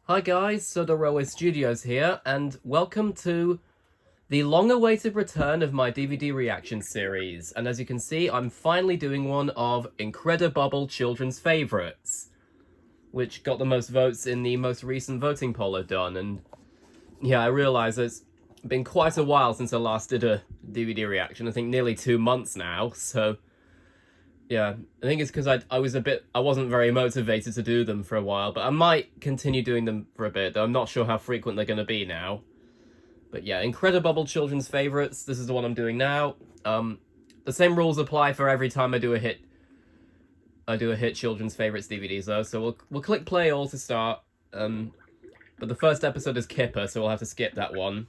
Hi guys, Sodoroa Studios here, and welcome to the long-awaited return of my DVD reaction series. And as you can see, I'm finally doing one of Incredibubble Children's Favourites, which got the most votes in the most recent voting poll I've done. And yeah, I realise it's been quite a while since I last did a DVD reaction. I think nearly 2 months now, so yeah, I think it's because I wasn't very motivated to do them for a while, but I might continue doing them for a bit, though I'm not sure how frequent they're going to be now. But yeah, Incredibubble Children's Favourites, this is the one I'm doing now. The same rules apply for every time I do a hit Children's Favourites DVDs, though, so we'll click play all to start. But the first episode is Kipper, so we'll have to skip that one.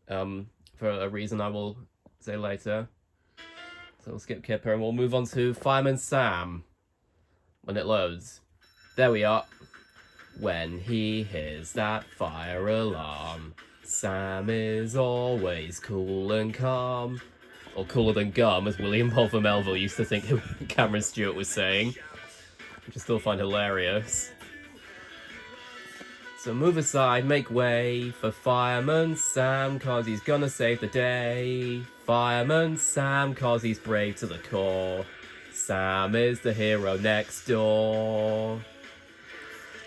For a reason I will say later. So we'll skip Kipper and we'll move on to Fireman Sam when it loads. There we are. When he hears that fire alarm, Sam is always cool and calm. Or cooler than gum, as William Culver Melville used to think Cameron Stewart was saying. Which I still find hilarious. So move aside, make way for Fireman Sam, cause he's gonna save the day. Fireman Sam, cause he's brave to the core. Sam is the hero next door.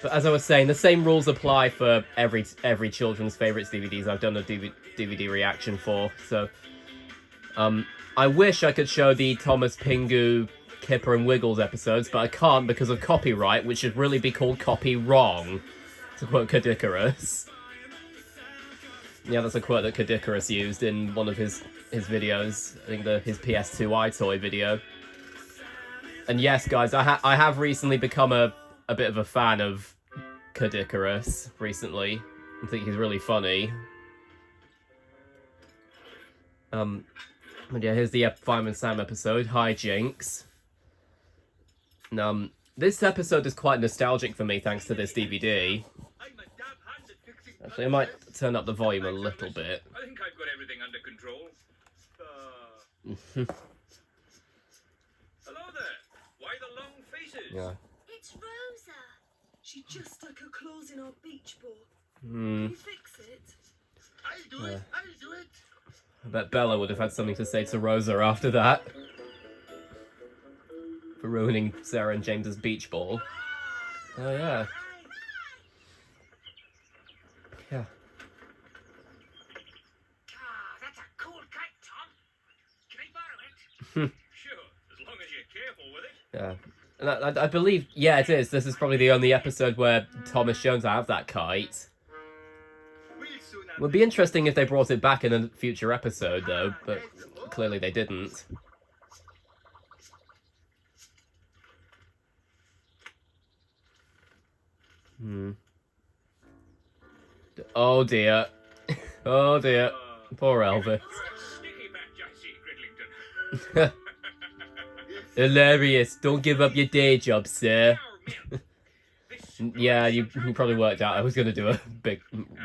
But as I was saying, the same rules apply for every Children's Favourites DVDs I've done a DVD reaction for. So, I wish I could show the Thomas Pingu, Kipper and Wiggles episodes, but I can't because of copyright, which should really be called Copy Wrong. To quote Kadikarus. Yeah, that's a quote that Kadikarus used in one of his videos. I think his PS2 iToy video. And yes, guys, I have recently become a bit of a fan of Kadikarus recently. I think he's really funny. But yeah, here's the Fireman Sam episode, Hijinks. And, this episode is quite nostalgic for me thanks to this DVD. Actually, I might turn up the volume a little bit. I think I've got everything under control. Hello there. Why the long faces? Yeah. It's Rosa. She just stuck her claws in our beach ball. Hmm. Can you fix it? I'll do it. I'll do it. I bet Bella would have had something to say to Rosa after that. For ruining Sarah and James's beach ball. Oh, yeah. Yeah. Ah, that's a cool kite, Tom. Can I borrow it? Sure, as long as you're careful with it. Yeah. And I believe, yeah, it is. This is probably the only episode where Thomas shows to have that kite. Would be interesting if they brought it back in a future episode, though, but clearly they didn't. Oh dear. Oh dear. Poor Elvis. Sticky back, Jesse Gridlington. Hilarious. Don't give up your day job, sir. Yeah, you probably worked out I was going to do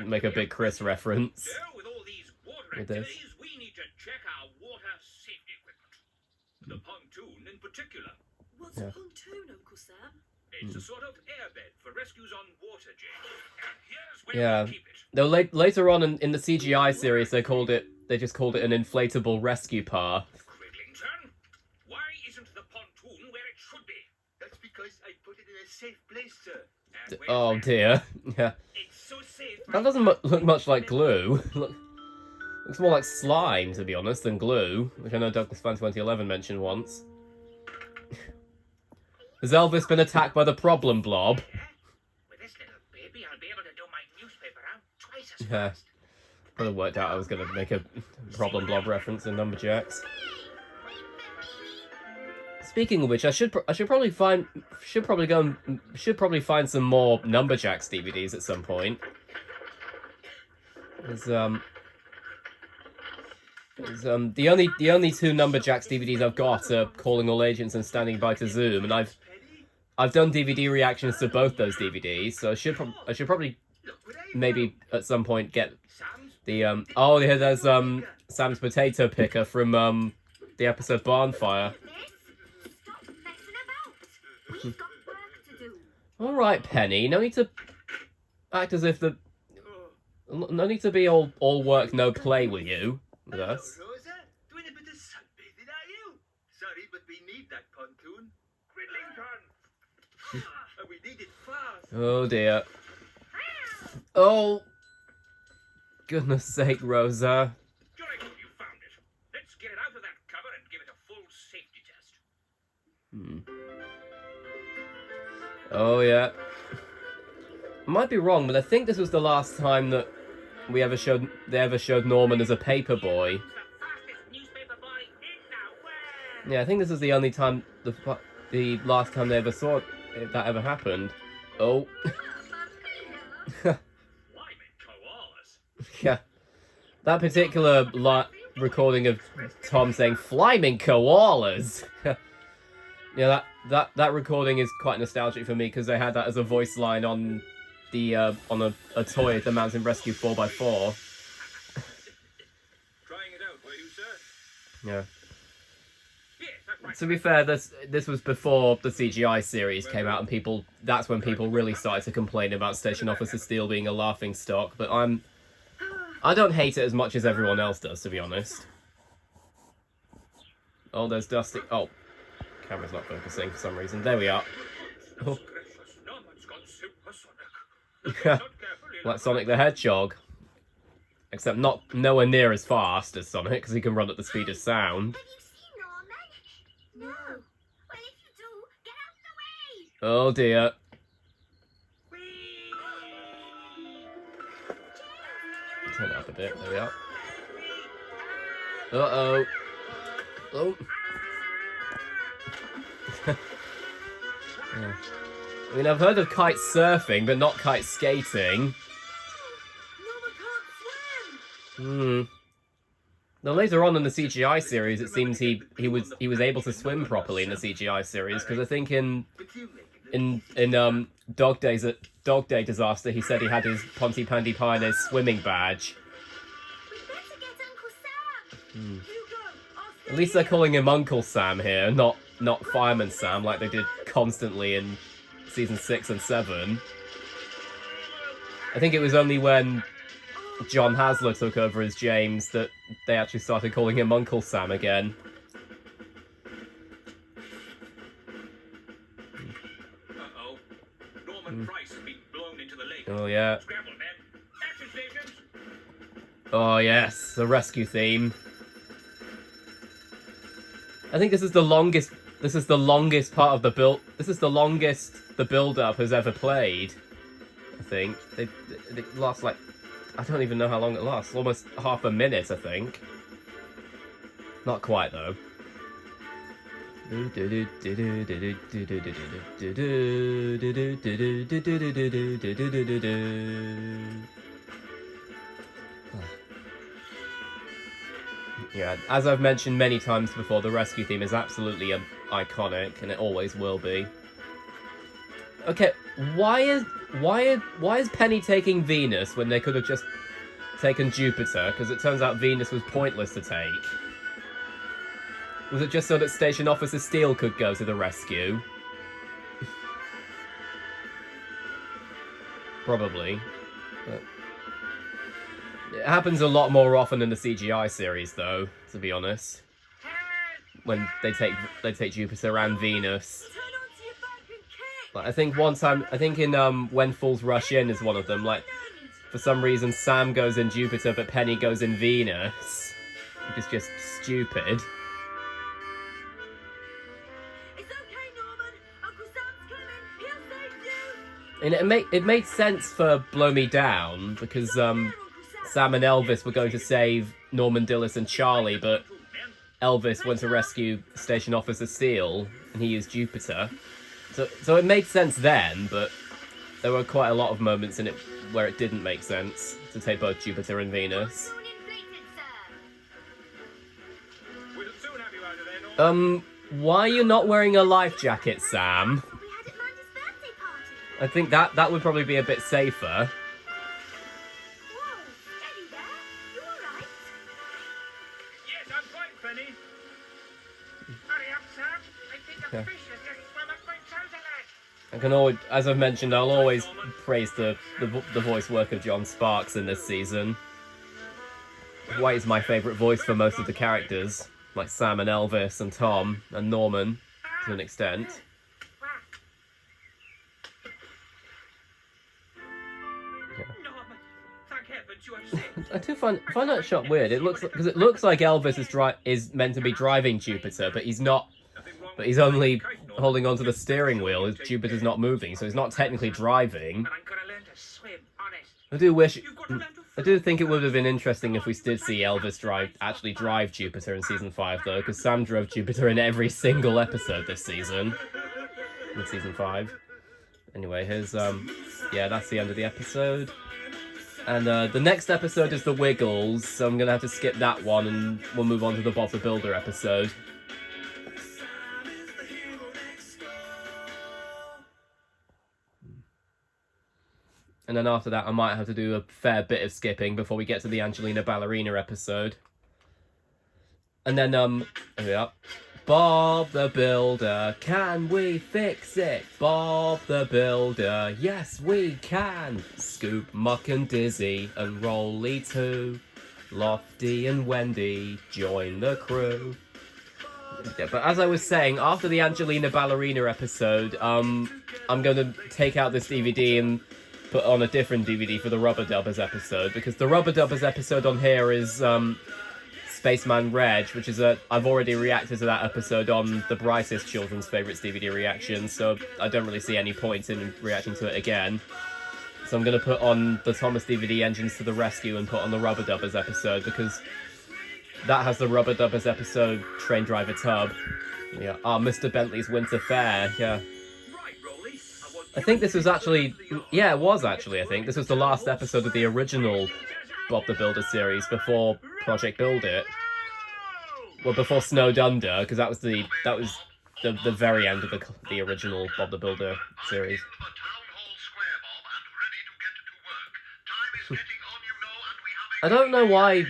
make a big Chris reference. So, with all these water With this. activities, we need to check our water safety equipment. The pontoon in particular. What's a pontoon, Uncle Sam? It's a sort of airbed for rescues on water, Jane. And here's where Yeah. we keep it. Though later on in the CGI series, they just called it an inflatable rescue path. Gridlington, why isn't the pontoon where it should be? That's because I put it in a safe place, sir. And where's Oh that? dear. Yeah. It's so safe. That doesn't look much like glue. Looks more like slime, to be honest, than glue, which I know Douglas Fan 2011 mentioned once. Has Elvis been attacked by the problem blob? With this little baby, I'll be able to do my newspaper out twice as Yeah. fast. Probably worked out I was going to make a problem blob reference in Numberjacks. Speaking of which, I should probably find some more Numberjacks DVDs at some point. The only two Numberjacks DVDs I've got are Calling All Agents and Standing By to Zoom, and I've done DVD reactions to both those DVDs, so I should probably maybe at some point get the oh yeah, there's Sam's potato picker from the episode Barnfire. Stop messing about. We've got work to do. All right, Penny. No need to. act as if the... Oh, No need to be all work, no play with you. With Hello, us. Rosa. Doing a bit of sunbathing, are you? Sorry, but we need that pontoon. Cridlington! And we need it fast. Oh dear. Oh! Goodness sake, Rosa. Jolly good you found it. Let's get it out of that cover and give it a full safety test. Oh yeah. Might be wrong, but I think this was the last time that they ever showed Norman as a paper boy. Who's the fastest newspaper boy in the world? Yeah, I think this is the only time the last time they ever saw that ever happened. Oh. Flying koalas. Yeah. That particular recording of Tom saying "flaming koalas." Yeah, that recording is quite nostalgic for me because they had that as a voice line on the on a toy, the Mountain Rescue 4x4. Trying it out, were you, sir? Yeah. Yes, that's right. To be fair, this was before the CGI series came out, and that's when people really started to complain about Station Officer Steele being a laughing stock. But I don't hate it as much as everyone else does, to be honest. Oh, there's Dusty. Oh, camera's not focusing for some reason. There we are. Oh. Gracious, Norman's gone supersonic. Yeah. Not careful, he'll Like Sonic the Hedgehog. Except nowhere near as fast as Sonic, because he can run at the speed of sound. Have you seen Norman? No. Well, if you do, get out the way. Oh dear. Turn it up a bit. There we are. Uh-oh. Oh. Yeah. I mean, I've heard of kite surfing, but not kite skating. Norman can't swim. Now later on in the CGI series, it seems he was able to swim properly in the CGI series, because I think in Dog Day Disaster, he said he had his Ponty Pandy Pioneer swimming badge. We better get Uncle Sam. You go. I'll stay At least they're here. calling him Uncle Sam here, not Fireman Sam like they did constantly in season 6 and 7. I think it was only when John Hasler took over as James that they actually started calling him Uncle Sam again. Uh-oh. Norman Price has been blown into the lake. Oh yeah. Scramble, men. Action stations. Oh yes, the rescue theme. I think this is the longest part of the build. This is the longest the build-up has ever played. I think they last like, I don't even know how long it lasts. Almost half a minute, I think. Not quite though. Yeah, as I've mentioned many times before, the rescue theme is absolutely iconic, and it always will be. Okay, why is Penny taking Venus when they could have just taken Jupiter? Because it turns out Venus was pointless to take. Was it just so that Station Officer Steele could go to the rescue? Probably. But it happens a lot more often in the CGI series, though, to be honest. When they take Jupiter and Venus. Turn onto your back and kick. Like, I think one time, in When Fools Rush In is one of them. Like, for some reason, Sam goes in Jupiter, but Penny goes in Venus, which is just stupid. It's okay, Norman. Uncle Sam's coming. He'll save you. And it made sense for Blow Me Down, because Sam and Elvis were going to save Norman, Dillis, and Charlie, but Elvis went to rescue Station Officer Steele, and he used Jupiter. So it made sense then, but there were quite a lot of moments in it where it didn't make sense to take both Jupiter and Venus. We'll soon have you out of there, Norman. Why are you not wearing a life jacket, Sam? We had at Amanda's birthday party. I think that would probably be a bit safer. Whoa, steady there. You all right? Yes, I'm fine, Penny. Hurry up, Sam. I think a Yeah. fish has just swum up my trouser leg. I can always, as I've mentioned, I'll always praise the voice work of John Sparks in this season. White is my favourite voice for most of the characters, like Sam and Elvis and Tom and Norman, to an extent. Norman, thank heavens you are safe. I do find that shot weird. It looks because it looks like Elvis is meant to be driving Jupiter, but he's not. But he's only holding onto the steering wheel. Jupiter's not moving, so he's not technically driving. But I'm gonna learn to swim, honest. I do think it would have been interesting if we did see Elvis actually drive Jupiter in season 5, though, because Sam drove Jupiter in every single episode this season. In season 5. Anyway, here's yeah, that's the end of the episode. And the next episode is the Wiggles, so I'm gonna have to skip that one, and we'll move on to the Bob the Builder episode. And then after that, I might have to do a fair bit of skipping before we get to the Angelina Ballerina episode. And then, yeah. Bob the Builder, can we fix it? Bob the Builder, yes we can. Scoop, Muck and Dizzy and Rolly too. Lofty and Wendy join the crew. Yeah, but as I was saying, after the Angelina Ballerina episode, I'm going to take out this DVD and put on a different DVD for the Rubber Dubbers episode, because the Rubber Dubbers episode on here is Spaceman Reg, which is I've already reacted to that episode on the Brightest Children's Favourites DVD reaction, so I don't really see any point in reacting to it again. So I'm going to put on the Thomas DVD Engines to the Rescue and put on the Rubber Dubbers episode, because that has the Rubber Dubbers episode Train Driver Tub. Yeah, Mr. Bentley's Winter Fair, yeah. I think this was actually, yeah, it was actually, I think. This was the last episode of the original Bob the Builder series before Project Build It. Well, before Snowed Under, because that was the very end of the original Bob the Builder series. I don't know why,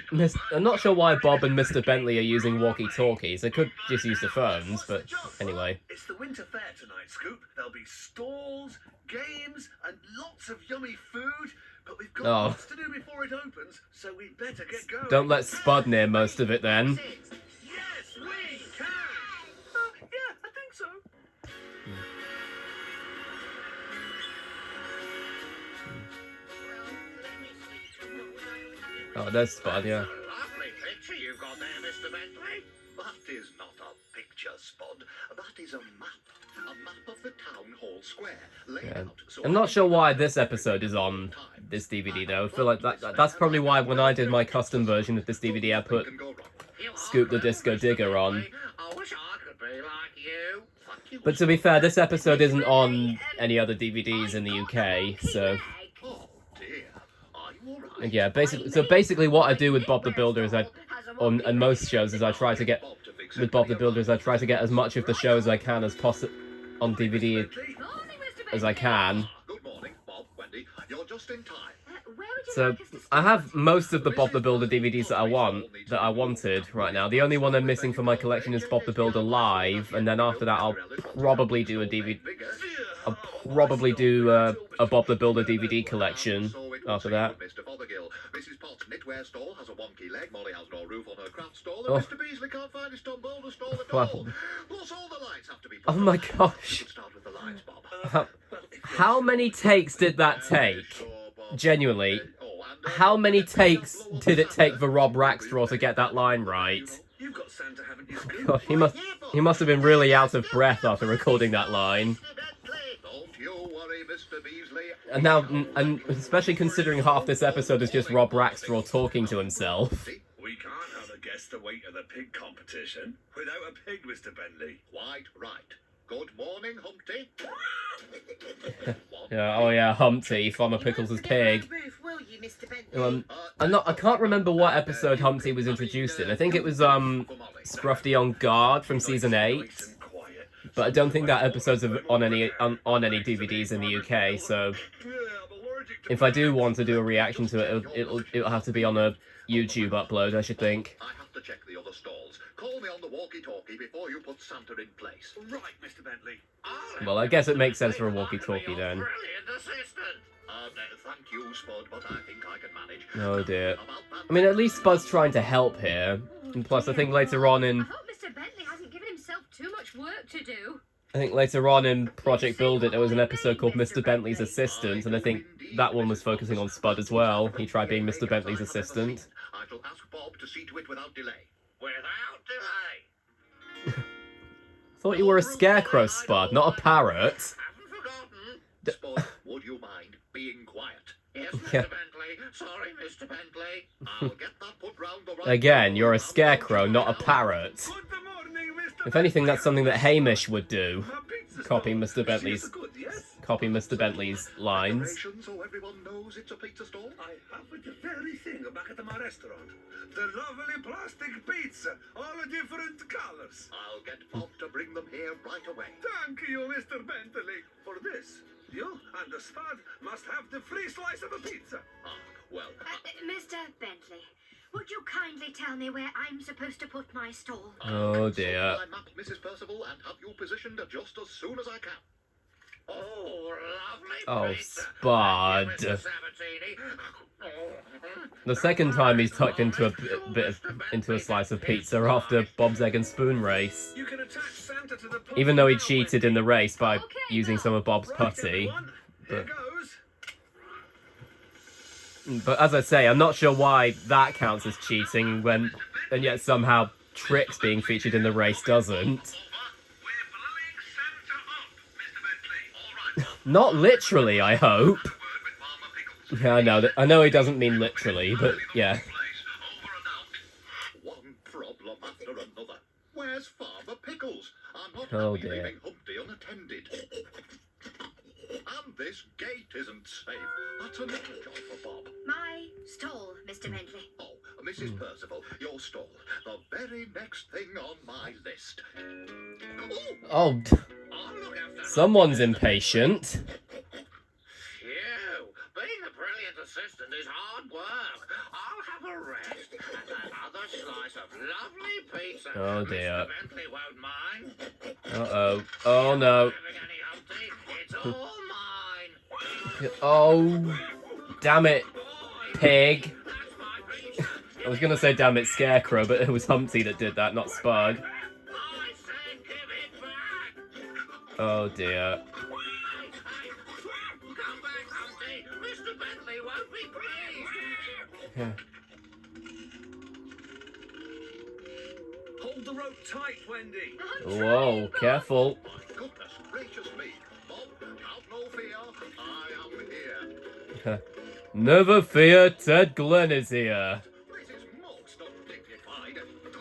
I'm not sure why Bob and Mr. Bentley are using walkie-talkies. They could just use the phones, but anyway. It's the winter fair tonight, Scoop. There'll be stalls, games, and lots of yummy food. But we've got lots to do before it opens, so we'd better get going. Don't let Spud near most of it then. Yes, we can! Yeah, I think so. Oh, there's Spud, yeah. Lovely picture you've got there, Mr. Bentley. That is not a picture, Spud. That is a map. A map of the town hall square. Laid out so I'm not sure why this episode is on this DVD, though. I feel like that's probably why when I did my custom version of this DVD, I put Scoop the Disco Digger on. I wish I could be like you. But to be fair, this episode isn't on any other DVDs in the UK, so... Yeah, basically what I do with Bob the Builder is and most shows is I try to get as much of the show as I can as possible on DVD as I can. Good morning, Bob, Wendy. You're just in time. So I have most of the Bob the Builder DVDs that I wanted right now. The only one I'm missing for my collection is Bob the Builder Live, and then after that I'll probably do a DVD. I'll probably do a Bob the Builder DVD collection after that. Mr. Fothergill. Mrs. Potts' knitwear stall has a wonky leg. Molly has no roof on her craft stall. And Mr. Beasley can't find his Tom Boulder stall at all. Plus, all the lights have to be put Oh my gosh. Start with the lights, Bob. How many takes did that take? Genuinely. How many takes did it take for Rob Rackstraw to get that line right? You've got Santa, haven't you? God, he must have been really out of breath after recording that line. Don't you worry, Mr. Beasley. And now, and especially considering half this episode is just Rob Rackstraw talking to himself. We can't have a guess the weight of the pig competition without a pig, Mr. Bentley. Quite right. Good morning, Humpty. Yeah, oh yeah, Humpty, Farmer Pickles' pig. I can't remember what episode Humpty was introduced in. I think it was Scruffy on Guard from season 8. But I don't think that episode's on any DVDs in the UK, so if I do want to do a reaction to it, it'll have to be on a YouTube upload, I should think. I have to check the other stalls. Call me on the walkie-talkie before you put Santa in place. Right, Mr. Bentley. Well, I guess it makes sense for a walkie-talkie then. Brilliant assistant. Thank you, Spud, but I think I can manage. Oh dear. About that- I mean, at least Spud's trying to help here. And plus, I think later on I in... hope Mr. Bentley hasn't given himself too much work to do. I think later on in Project Build It, there was an episode called Mr. Bentley's Assistant, and I think that one was focusing on Spud as well. He tried being Mr. Bentley's assistant. I shall ask Bob to see to it without delay. Without delay. Thought you were a scarecrow, Spud, not a parrot. Haven't forgotten. Spud, would you mind being quiet? Yes, Mr. Yeah. Bentley. Sorry, Mr. Bentley. I'll get that put round the right Again, way. you're a scarecrow, not a parrot. Good morning, Mr. If anything, that's something that Hamish would do. My pizza Copy stall. Mr. Bentley's... She's good, yes? Copy Mr. Bentley's lines. Decoration so everyone knows it's a pizza stall. I have the very thing back at my restaurant. The lovely plastic pizza, all different colors. I'll get Bob to bring them here right away. Thank you, Mr. Bentley, for this. You and the Spud must have the free slice of a pizza. Ah, well, Mr. Bentley, would you kindly tell me where I'm supposed to put my stall? Oh dear. my map, Mrs. Percival, and have you positioned just as soon as I can. Oh, lovely Oh, pizza. Spud. Thank you, Mr. Sabatini. The second time he's tucked into a into a slice of pizza after Bob's Egg and Spoon race. You can attach Santa to the Even though he now, cheated in the race by using some of Bob's Right, putty. everyone. Here goes. But as I say, I'm not sure why that counts as cheating when, and yet somehow Tricks being featured in the race doesn't. We're blowing Santa up, Mr. Bentley. All right. Not literally, I hope. Word with Farmer Pickles. Yeah, I know he doesn't mean literally, but yeah. Place over and out. One problem after another. Where's Farmer Pickles? I'm not Oh, happy dear. leaving Humpty unattended. And this gate isn't safe. That's a little job for Bob. My stall, Mr. Bentley. Oh, Mrs. Percival, your stall. The very next thing on my list. Oh, Oh, I'll look after someone's impatient. Phew, being a brilliant assistant is hard work. I'll have a rest and another slice of lovely pizza. Oh, dear. Mr. Bentley won't mind. Uh-oh. Oh, no. Having any Humpty, it's all mine. Oh, damn it, pig. That's my pizza. I was going to say damn it, Scarecrow, but it was Humpty that did that, not Spud. I said give it back. Oh, dear. Hey, come back, Humpty. Mr. Bentley won't be pleased. Hold the rope tight, Wendy. Whoa, careful. my goodness gracious me. Bob, have no fear. I am here. Never fear, Ted Glenn is here. This is most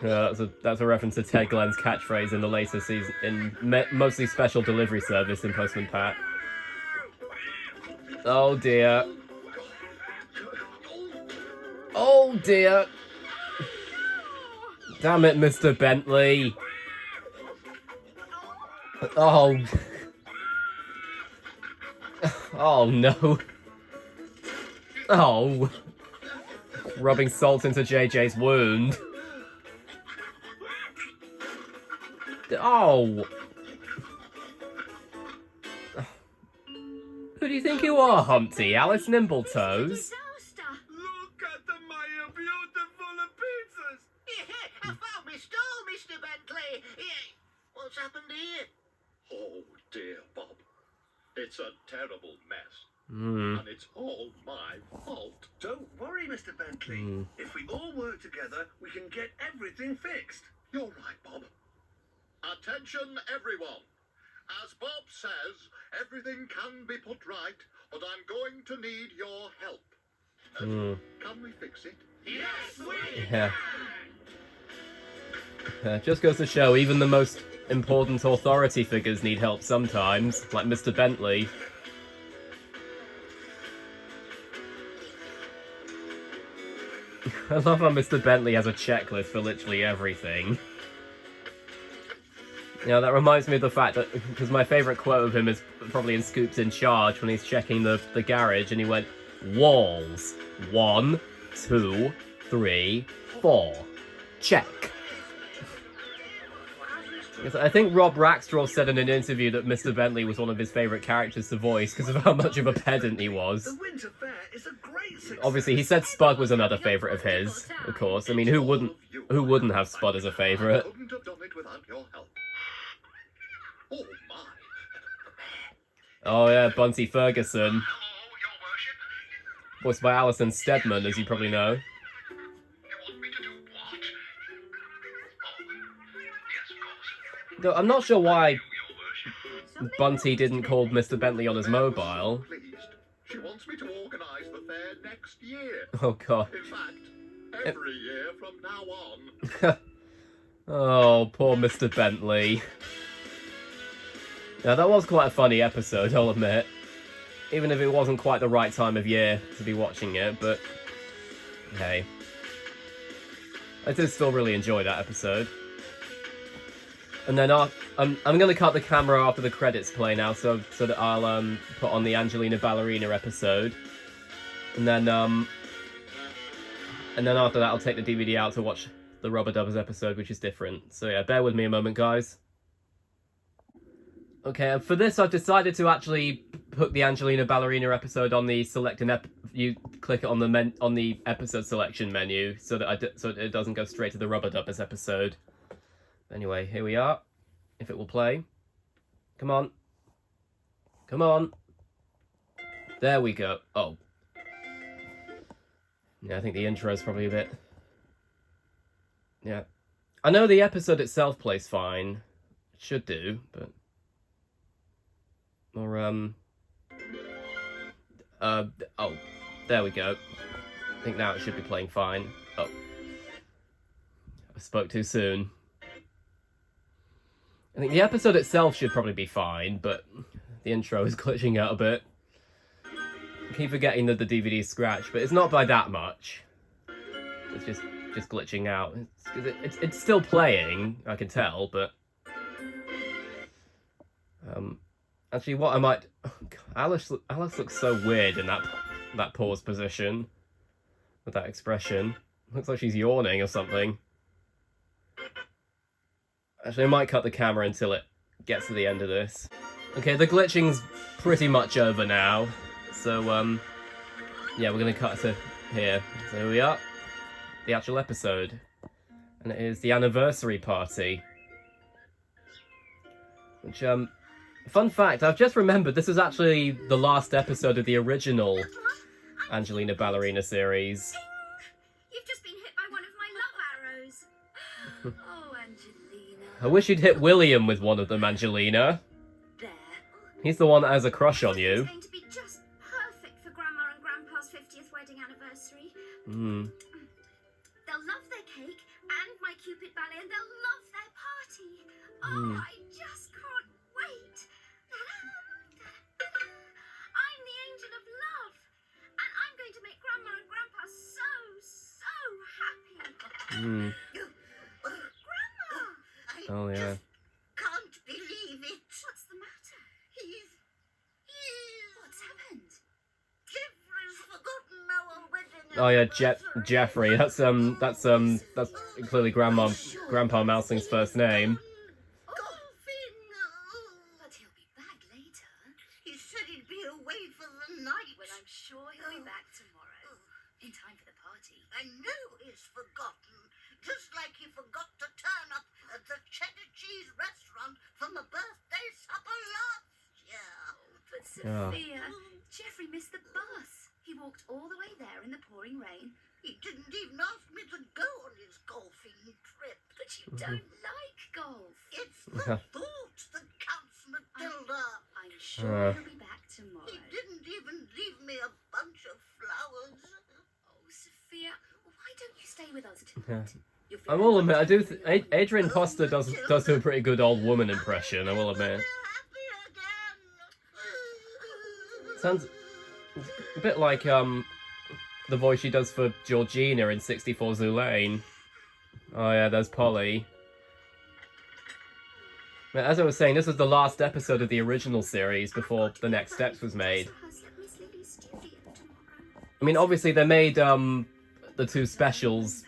undignified. That's a reference to Ted Glenn's catchphrase in the later season, in mostly special delivery service in Postman Pat. Oh dear. Oh dear. Damn it, Mr. Bentley. Oh. Oh no. Oh. Rubbing salt into JJ's wound. Oh. Who do you think you are, Humpty? Alice Nimbletoes? Disaster. Look at my beautiful pizzas. I found my stall, Mr. Bentley. What's happened here? Oh dear, Bob. It's a terrible mess. Hmm. And it's all my fault. Don't worry, Mr. Bentley. If we all work together, we can get everything fixed. You're right, Bob. Attention, everyone. As Bob says, everything can be put right, but I'm going to need your help. Can we fix it? Yes, we Yeah. Just goes to show, even the most important authority figures need help sometimes, like Mr. Bentley. I love how Mr. Bentley has a checklist for literally everything. Yeah, that reminds me of the fact that, because my favourite quote of him is probably in Scoops in Charge when he's checking the garage and he went, walls, 1, 2, 3, 4, check. Yes, I think Rob Rackstraw said in an interview that Mr. Bentley was one of his favourite characters to voice because of how much of a pedant he was. The Winter Fair is a great success. Obviously, he said Spud was another favourite of his, of course. I mean, who wouldn't have Spud as a favourite? I couldn't have done it without your help. Oh my. Oh yeah, Bunty Ferguson, Hello, your worship. voiced by Alison Steadman, as you probably know. You want me to do what? Oh, yes, of course. Though I'm not sure why Your worship. Bunty didn't call Mr. Bentley on his mobile. Pleased. She wants me to organise the fair next year. Oh god. In fact, every year from now on. Oh, poor Mr. Bentley. Now, that was quite a funny episode, I'll admit. Even if it wasn't quite the right time of year to be watching it, but hey. I did still really enjoy that episode. And then I'm going to cut the camera after the credits play now, so that I'll put on the Angelina Ballerina episode. And then after that I'll take the DVD out to watch the Rubber Dubbers episode, which is different. So yeah, bear with me a moment, guys. Okay, and for this I've decided to actually put the Angelina Ballerina episode on the you click it on the episode selection menu so that so it doesn't go straight to the Rubber Dubbers episode. Anyway, here we are. If it will play. Come on. Come on. There we go. Oh. Yeah, I think the intro is probably a bit... Yeah. I know the episode itself plays fine. It should do, but... Or, oh. There we go. I think now it should be playing fine. Oh. I spoke too soon. I think the episode itself should probably be fine, but the intro is glitching out a bit. I keep forgetting that the DVD's scratched, but it's not by that much. It's just glitching out. It's still playing, I can tell, but... Actually, what I might... Oh, Alice looks so weird in that pause position. With that expression. Looks like she's yawning or something. Actually, I might cut the camera until it gets to the end of this. Okay, the glitching's pretty much over now. So, yeah, we're going to cut to here. So here we are. The actual episode. And it is the anniversary party. Which, fun fact, I've just remembered this is actually the last episode of the original Angelina Ballerina series. You've just been hit by one of my love arrows. Oh, Angelina. I wish you'd hit William with one of them, Angelina. There. He's the one that has a crush on you. It's going to be just perfect for Grandma and Grandpa's 50th wedding anniversary. Hmm. They'll love their cake and my Cupid ballet, and they'll love their party. Oh, I just can't wait. I'm the angel of love, and I'm going to make Grandma and Grandpa so happy. Hmm. Grandma! Oh, yeah. Can't believe it. What's the matter? What's happened? Jeffrey's forgotten our wedding. Oh yeah, Jeffrey. That's clearly Grandpa Mousing's first name. Golfing. But he'll be back later. He said he'd be away for the night. Well, I'm sure he'll be back tomorrow. In time for the party. I know he's forgotten. Just like he forgot to turn up at the cheddar cheese restaurant for my birthday supper last year. But Sophia, Jeffrey missed the bus. He walked all the way there in the pouring rain. He didn't even ask me to go on his golfing trip. But you don't like golf. It's the thought that counts, Matilda. I'm sure he'll be back tomorrow. He didn't even leave me a bunch of flowers. Oh, Sophia, why don't you stay with us till Yeah. night? You'll feel I will admit, I do. much Adrian Foster does do a pretty good old woman impression. I will admit. Happy again. Sounds a bit like the voice she does for Georgina in 64 Zulane. Oh yeah, there's Polly. But as I was saying, this was the last episode of the original series before the Next Steps was made. I mean, obviously they made the two specials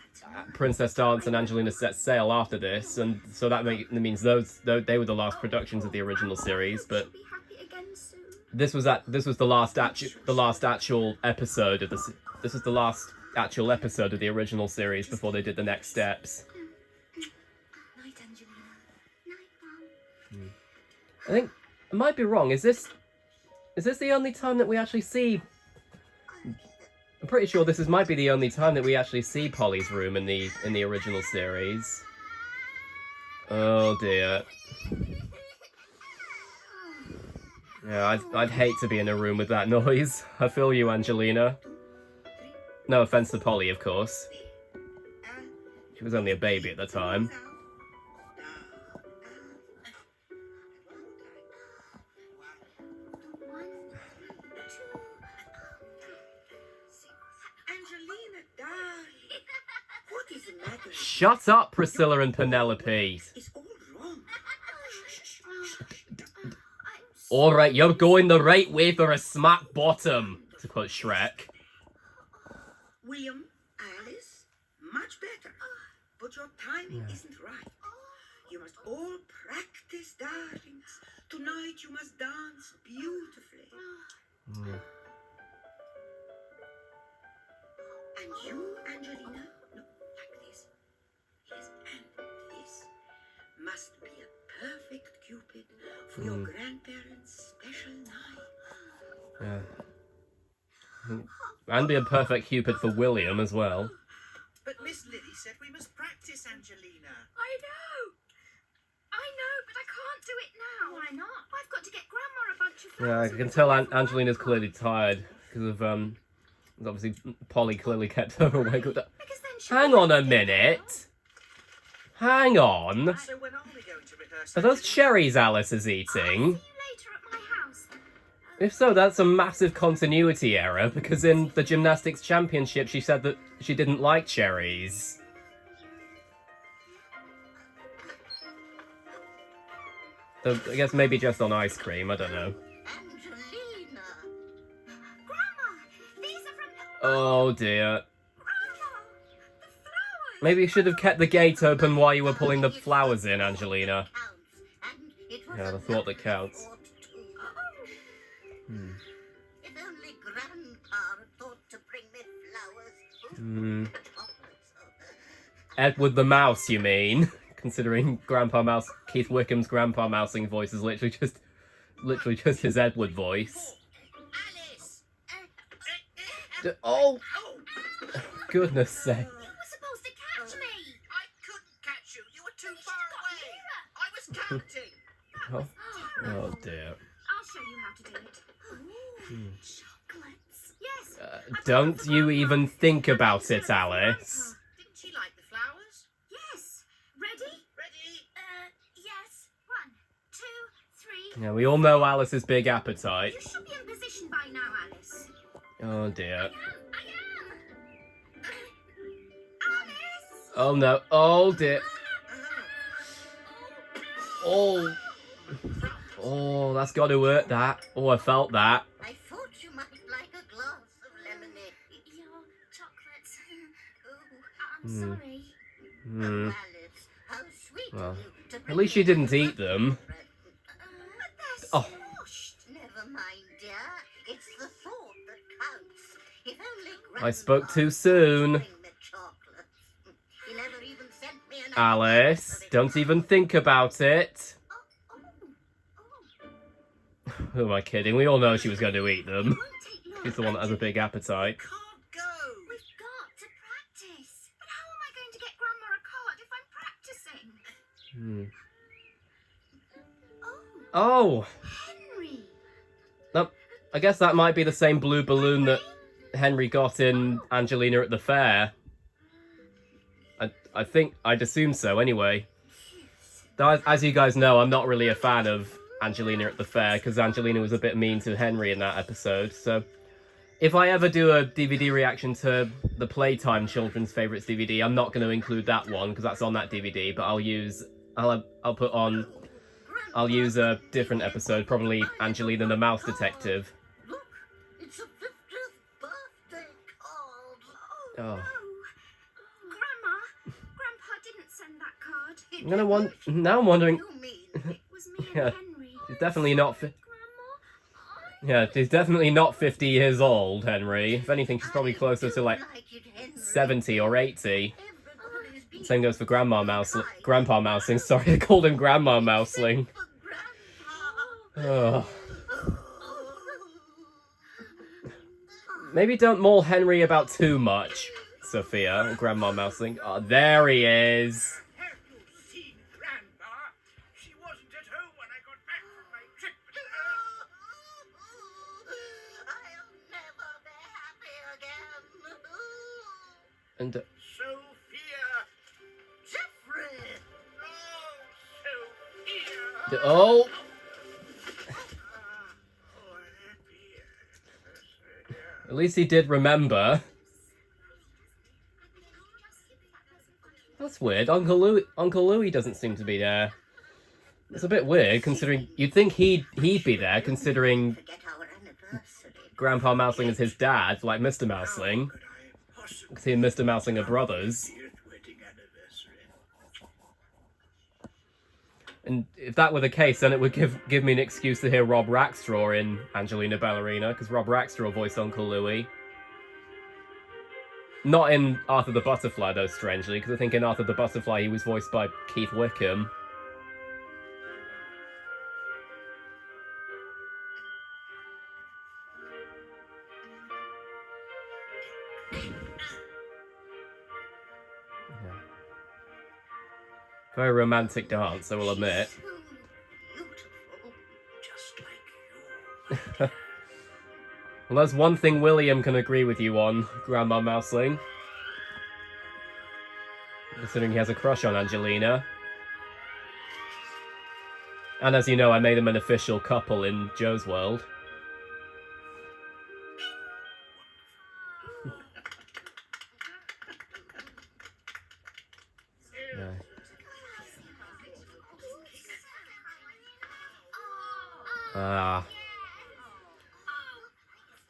Princess Dance and Angelina Set Sail after this, and so that means they were the last productions of the original series. But She'll be happy again soon. this was the last actual episode of this was the last actual episode of the original series before they did the next steps. Night, Angelina. Night, Mom. I think I might be wrong. Is this the only time that we actually see? I'm pretty sure might be the only time that we actually see Polly's room in the original series. Oh dear. Yeah, I'd hate to be in a room with that noise. I feel you, Angelina. No offense to Polly, of course. She was only a baby at the time. Angelina, darling. What is the matter? Shut up, Priscilla and Penelope. It's all wrong. All right, you're going the right way for a smack bottom, to quote Shrek. William, Alice, much better. But your timing isn't right. You must all practice, darlings. Tonight you must dance beautifully. And you, Angelina, no, like this. Yes, and this must be a perfect Cupid for your grandparents' special night. Yeah. And be a perfect Cupid for William as well. But Miss Lily said we must practice, Angelina. I know, but I can't do it now. Why not? I've got to get Grandma a bunch of Yeah, I flowers. can tell Angelina's clearly tired because of obviously Polly clearly kept her awake. Because then she'll Hang on a minute. Hang on. So when are we going to rehearse? Are those cherries Alice is eating? See you later at my house. If so, that's a massive continuity error because in the gymnastics championship she said that she didn't like cherries. So I guess maybe just on ice cream, I don't know. Angelina. Grandma, these are from Oh dear. Grandma. The flowers. Maybe you should have kept the gate open while you were pulling the flowers in, Angelina. Yeah, the thought that counts. If only Grandpa had thought to bring me flowers. Edward the Mouse, you mean? Considering Grandpa Mouse, Keith Wickham's Grandpa Mousing voice is literally just his Edward voice. Alice! Oh! Goodness sake. You were supposed to catch me. I couldn't catch you. You were too far away. I was counting. Oh, oh dear. I'll show you how to do it. Chocolates. Yes. Don't you even think about it, Alice. Didn't she like the flowers? Yes. Ready? Ready? Yes. 1, 2, 3. Yeah, we all know Alice's big appetite. You should be in position by now, Alice. Oh dear. I am. Alice. Oh no. Oh dear. Oh. Oh, that's got to hurt, that. Oh, I felt that. I thought you might like a glass of lemonade. Your chocolates. I'm sorry. Hmm. Alice, how sweet Well, of you to at bring least you me didn't a eat them. present. But they're Oh. squashed. Never mind, dear. It's the thought that counts. If only I spoke Grandpa too would soon. bring the chocolates. He never even sent me an Alice, don't even think about it. Who am I kidding? We all know she was going to eat them. Won't take long. She's the one that has a big appetite. Can't go. We've got to practice. But how am I going to get Grandma a card if I'm practicing? Oh, Oh! Henry. Nope. I guess that might be the same blue balloon that Henry got in Angelina at the fair. I'd assume so anyway. Though, as you guys know, I'm not really a fan of Angelina at the fair because Angelina was a bit mean to Henry in that episode. So if I ever do a DVD reaction to the Playtime Children's Favourites DVD, I'm not going to include that one because that's on that DVD, but I'll use a different episode, probably Angelina the Mouse Detective. Look, it's a 50th birthday card. Oh. Grandma, Now I'm wondering. You mean It was me and Yeah, Henry. she's definitely not. Grandma, Yeah, she's definitely not 50 years old, Henry. If anything, she's probably closer to like it, Henry. 70 or 80. Everybody's being Same goes for Grandpa Mouseling. Sorry, I called him Grandma Mouseling. for Grandpa. Ugh. Maybe don't maul Henry about too much, Sophia. Grandma Mouseling. Oh, there he is. Have you seen Grandma? She wasn't at home when I got back from my trip with her. I'll never be happy again. And Sophia. Jeffrey! Oh, Sophia. oh, at least he did remember. That's weird. Uncle Louis doesn't seem to be there. It's a bit weird, considering you'd think he'd be there, considering Forget our anniversary. Grandpa Mouseling is his dad, like Mr. Mouseling. Could I possibly Because he and Mr. Mouseling are brothers. 50th wedding anniversary? And if that were the case, then it would give me an excuse to hear Rob Rackstraw in Angelina Ballerina, because Rob Rackstraw voiced Uncle Louis. Not in Arthur the Butterfly, though, strangely, because I think in Arthur the Butterfly he was voiced by Keith Wickham. Very romantic dance, I will admit. So beautiful. Just like you. Well, there's one thing William can agree with you on, Grandma Mouseling. Considering he has a crush on Angelina. And as you know, I made them an official couple in Joe's World. Yeah. Ah.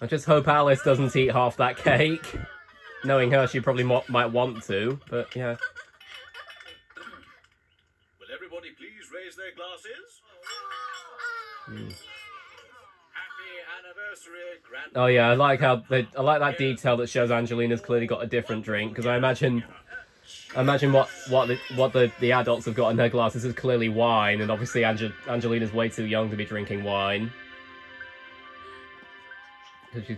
I just hope Alice doesn't eat half that cake. Knowing her, she probably might want to, but yeah. Will everybody please raise their glasses? Happy anniversary, Grandpa. Oh yeah, I like that detail that shows Angelina's clearly got a different drink, because I imagine what the adults have got in their glasses is clearly wine, and obviously Angelina's way too young to be drinking wine. 'Cause she's...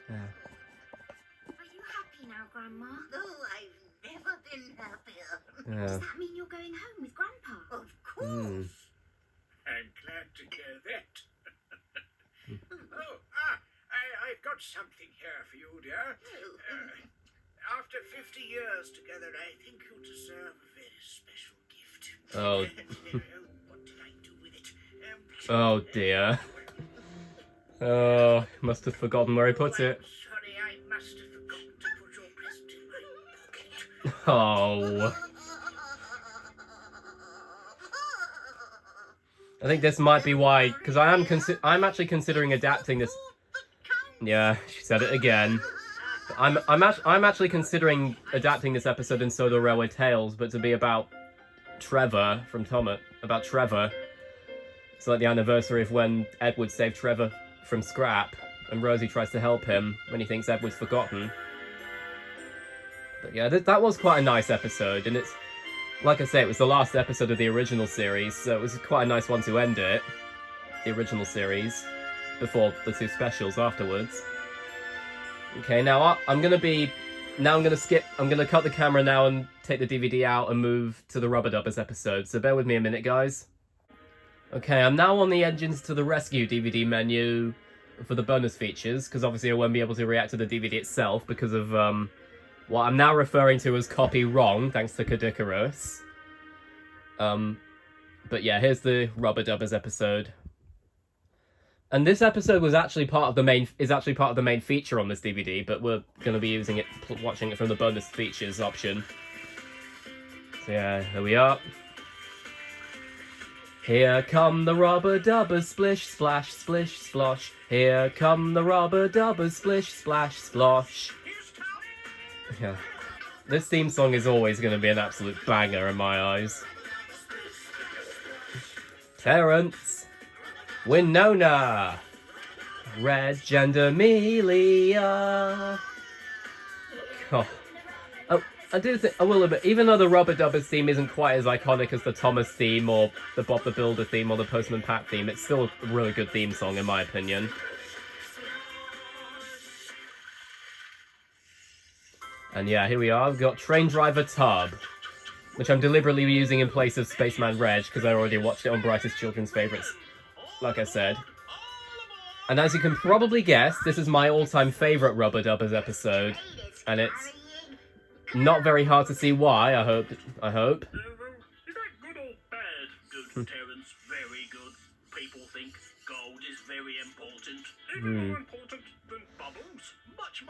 Yeah. Are you happy now, Grandma? Oh, I've never been happier. Yeah. Does that mean you're going home with Grandpa? Of course. I'm glad to hear that. I've got something here for you, dear. After 50 years together, I think you deserve a very special gift. Oh. What did I do with it? Oh dear. Oh, must have forgotten where he put it. Sorry, I must have forgotten to put your present in my pocket. Oh. I think this might be why, because I'm actually considering adapting this. Yeah, she said it again. I'm actually considering adapting this episode in So the Railway Tales, but to be about Trevor from Tomet. About Trevor. It's like the anniversary of when Edward saved Trevor from Scrap, and Rosie tries to help him when he thinks Edward's forgotten. But yeah, that was quite a nice episode, and it's, like I say, it was the last episode of the original series, so it was quite a nice one to end it. The original series, before the two specials afterwards. Okay, now I'm gonna cut the camera now and take the DVD out and move to the Rubber Dubbers episode, so bear with me a minute, guys. Okay, I'm now on the Engines to the Rescue DVD menu for the bonus features, because obviously I won't be able to react to the DVD itself because of what I'm now referring to as copy wrong, thanks to Kadikarus. But yeah, here's the Rubber Dubbers episode. And this episode was actually part of the main feature on this DVD, but we're going to be using it, watching it from the bonus features option. So yeah, here we are. Here come the Rubber Dubbers, splish, splash, splish, splosh. Here come the Rubber Dubbers, splish, splash, splosh. Yeah. This theme song is always going to be an absolute banger in my eyes. Terrence, Winona, Reg and Amelia. Oh. I do think, I will admit, even though the Rubber Dubbers theme isn't quite as iconic as the Thomas theme or the Bob the Builder theme or the Postman Pat theme, it's still a really good theme song in my opinion. And yeah, here we are, we've got Train Driver Tub, which I'm deliberately using in place of Spaceman Reg, because I already watched it on Brightest Children's Favourites, like I said. And as you can probably guess, this is my all-time favourite Rubber Dubbers episode, and it's not very hard to see why, I hope. Is that good or bad? Good, Terrence. Very good. People think gold is very important. Even more important than bubbles. Much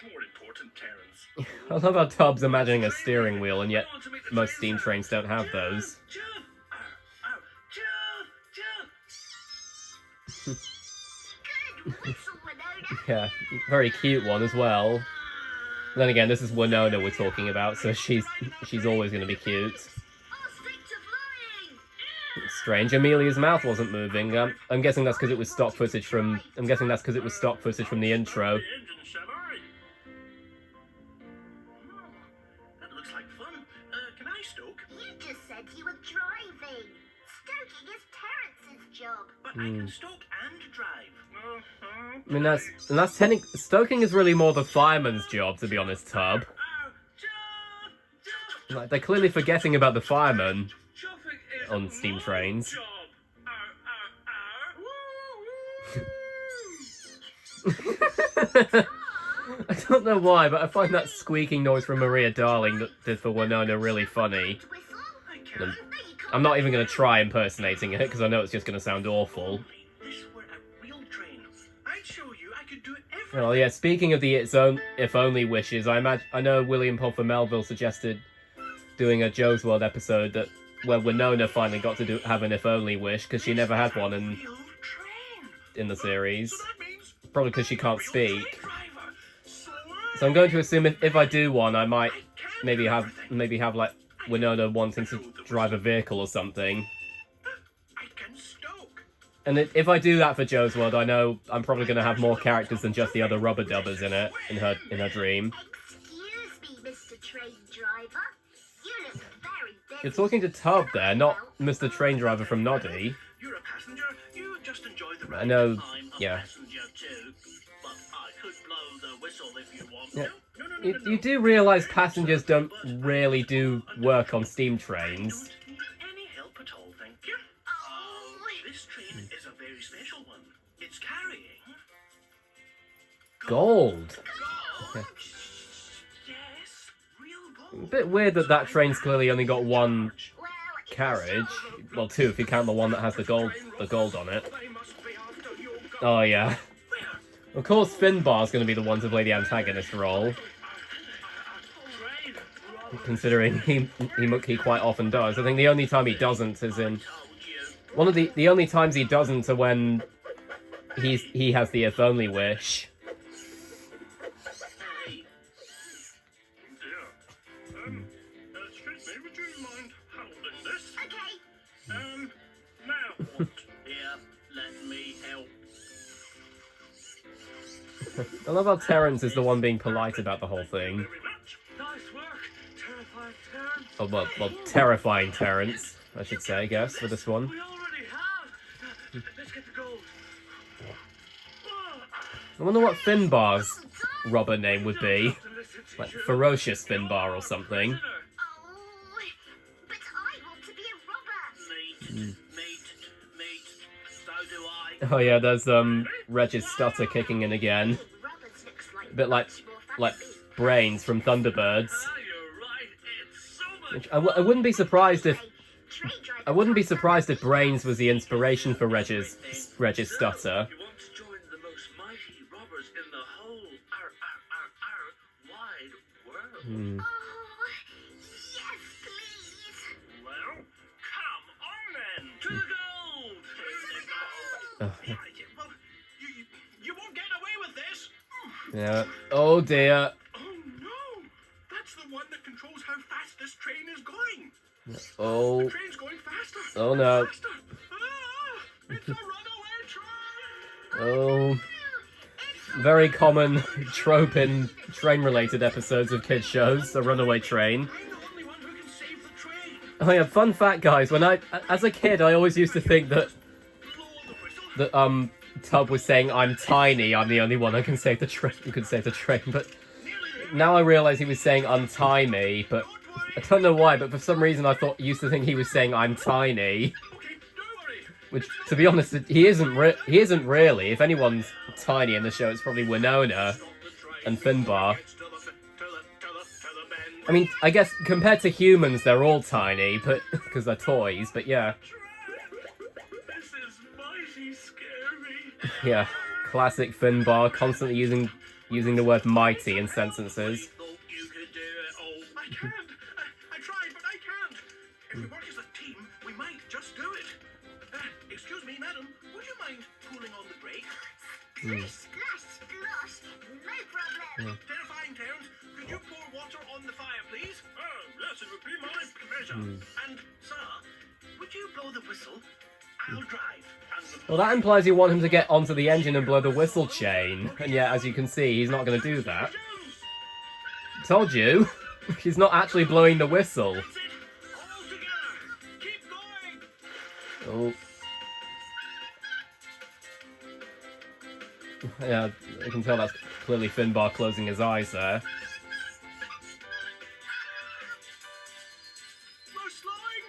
more important, Terrence. I love how Tubbs imagining a steering wheel, and yet most steam trains don't have those. Good whistle, Winona. Yeah, very cute one as well. Then again, this is Winona we're talking about, so she's always going to be cute. I'll stick to flying. Strange, Amelia's mouth wasn't moving. I'm guessing that's because it was stock footage from. I'm guessing that's because it was stock footage from the intro. The engine, shall I? Oh, that looks like fun. Can I stoke? You just said you were driving. Stoking is Terrence's job. But I can stoke and drive. I mean, that's stoking is really more the fireman's job, to be honest, Tub. Like, they're clearly forgetting about the fireman on steam trains. I don't know why, but I find that squeaking noise from Maria Darling that did for Winona really funny. And I'm not even going to try impersonating it, because I know it's just going to sound awful. Well, yeah, speaking of the If Only wishes, I know William Pulver Melville suggested doing a Joe's World episode where Winona finally got to have an If Only wish, because she never had one in the series. Probably because she can't speak. So I'm going to assume if I do one, I might maybe have like Winona wanting to drive a vehicle or something. And if I do that for Joe's World, I know I'm probably going to have more characters than just the other Rubber Dubbers in it, in her dream. Excuse me, Mr. Train Driver. You look very busy. You're talking to Tub there, not Mr. Train Driver from Noddy. You're a passenger. You just enjoy the ride. I know, I'm a yeah. passenger too, but I could blow the whistle if you want. Yeah. No. You do realise passengers don't really do work on steam trains. Don't need any help at all, thank you. This train is a very special one. It's carrying Gold. gold. Yes, real A gold. bit weird that train's clearly only got one Well, it's carriage. Well, two if you count the one that has the gold on it. They must be after your gold. Oh yeah. Where? Of course, Finbar's going to be the one to play the antagonist role, Train. considering he quite often does. I think the only time he doesn't is in Told you. one of the only times he doesn't are when he has the If Only wish. Hey. Dear. Excuse me, would you mind holding this? okay. Now what? Here, let me help. I love how Terrence is the one being polite about the whole thing. Very much. Nice work. Terrifying turn. Oh, well, terrifying Terrence, I should say, I guess, for this one. We already have. Let's get the gold. I wonder what Finbar's robber name would be. Like Ferocious Finbar or something. Oh, but I want to be a robber. Meat. So do I. Oh yeah, there's Reg's stutter kicking in again. Robbers looks like A bit like Brains from Thunderbirds. Ah, you're right. It's so much. Which I wouldn't be surprised if Train driver. I wouldn't be surprised if Brains was the inspiration for Reg's stutter. If you want to join the most mighty robbers in the whole wide world. Oh, yes, please. Well, come on then. To the gold. Oh, Yeah, well, you won't get away with this. yeah. Oh dear. Oh no, that's this train is going. Oh. The train's going faster. Oh no. Faster. Ah, it's a runaway train. Oh. Very common trope in train-related episodes of kids shows, the runaway train. I'm the only one who can save the train. Oh yeah, fun fact, guys. As a kid, I always used to think that Blow on the whistle. Tub was saying, "I'm tiny. I'm the only one who can save the train." But now I realise he was saying, "Untie me." But I don't know why. But for some reason, used to think he was saying, "I'm tiny." Okay, don't worry. Which, to be honest, he isn't really. If anyone's tiny in the show, it's probably Winona and Finbar. I mean, I guess compared to humans, they're all tiny, but because they're toys. But yeah, This is mighty scary. yeah, classic Finbar, constantly using the word "mighty" in sentences. Thought you could do it all. I can't. I tried, but I can't. If we work as a team, we might just do it. Excuse me, madam. Would you mind pulling on the brake? Splash, splash. No problem. Terrifying, Terence. Could you pour water on the fire, please? Oh, yes, it would be my pleasure. And, sir, would you blow the whistle? I'll drive. And the Well, that implies you want him to get onto the engine and blow the whistle chain, and yet, as you can see, he's not going to do that. Told you, he's not actually blowing the whistle. That's it. All together. Keep going. Oh. Yeah, I can tell that's clearly Finbar closing his eyes there. We're slowing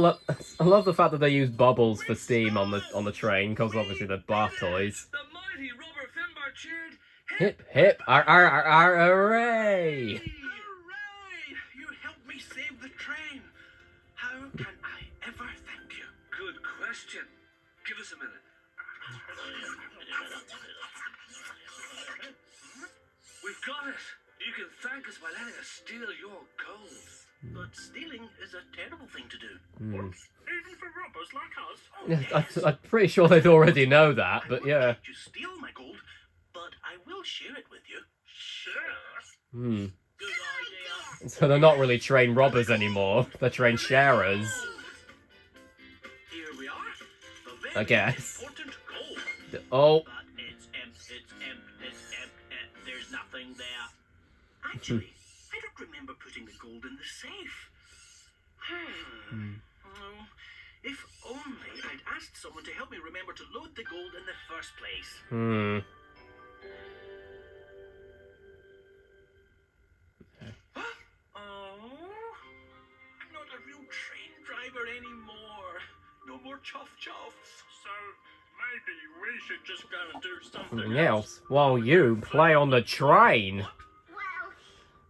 down. I love the fact that they use bubbles for steam on the train, because obviously they're bar toys. The mighty Robber Finbar cheered. Hip hip, hooray! Hooray! You helped me save the train. How can I ever thank you? Good question. Give us a minute. We've got it. You can thank us by letting us steal your gold. But stealing is a terrible thing to do. Even for robbers like us. Oh, yes. I'm pretty sure they'd already know that, but yeah. I won't let you steal my gold, but I will share it with you. Share? Good idea. So they're not really train robbers anymore. They're train sharers, Here we are. The very I guess. important gold. Oh, But it's empty. There's nothing there. Actually, I don't remember putting the gold in the safe. Oh, if only I'd asked someone to help me remember to load the gold in the first place. Oh, I'm not a real train driver anymore. No more chuffs. So maybe we should just go and do something else. While you play on the train.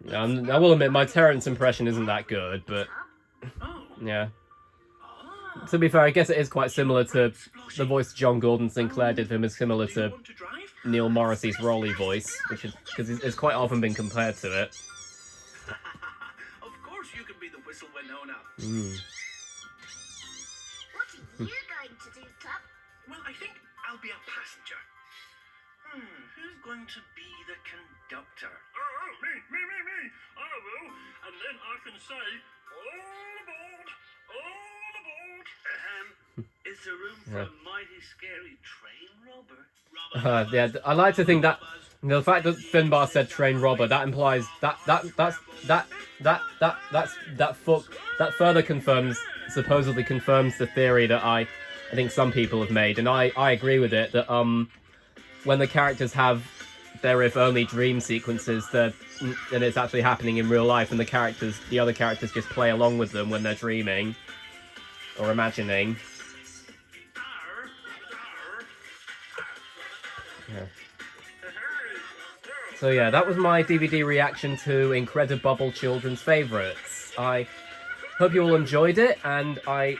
Well, I will admit, my Terrence impression isn't that good, but Oh. yeah. To be fair, I guess it is quite similar to the voice John Gordon Sinclair did for him is similar Do you to want to drive? Neil Morrissey's Rolly voice, which is because it's quite often been compared to it. Of course you can be the whistle Winona. what are you going to do, Club? Well, I think I'll be a passenger. Who's going to be the conductor? Oh, me. I will. And then I can say, all aboard. Is there room for a mighty scary train robber? Yeah, I like to think that the fact that Finbar said train robber, that implies that further supposedly confirms the theory that I think some people have made, and I agree with it, that when the characters have their if only dream sequences, and it's actually happening in real life, and the other characters just play along with them when they're dreaming or imagining. Yeah. So yeah, that was my DVD reaction to Incredibubble Children's Favourites. I hope you all enjoyed it, and I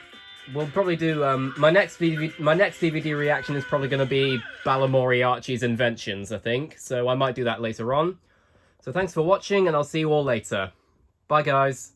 will probably do my next DVD reaction is probably going to be Balamori Archie's Inventions, I think. So I might do that later on. So thanks for watching, and I'll see you all later. Bye, guys.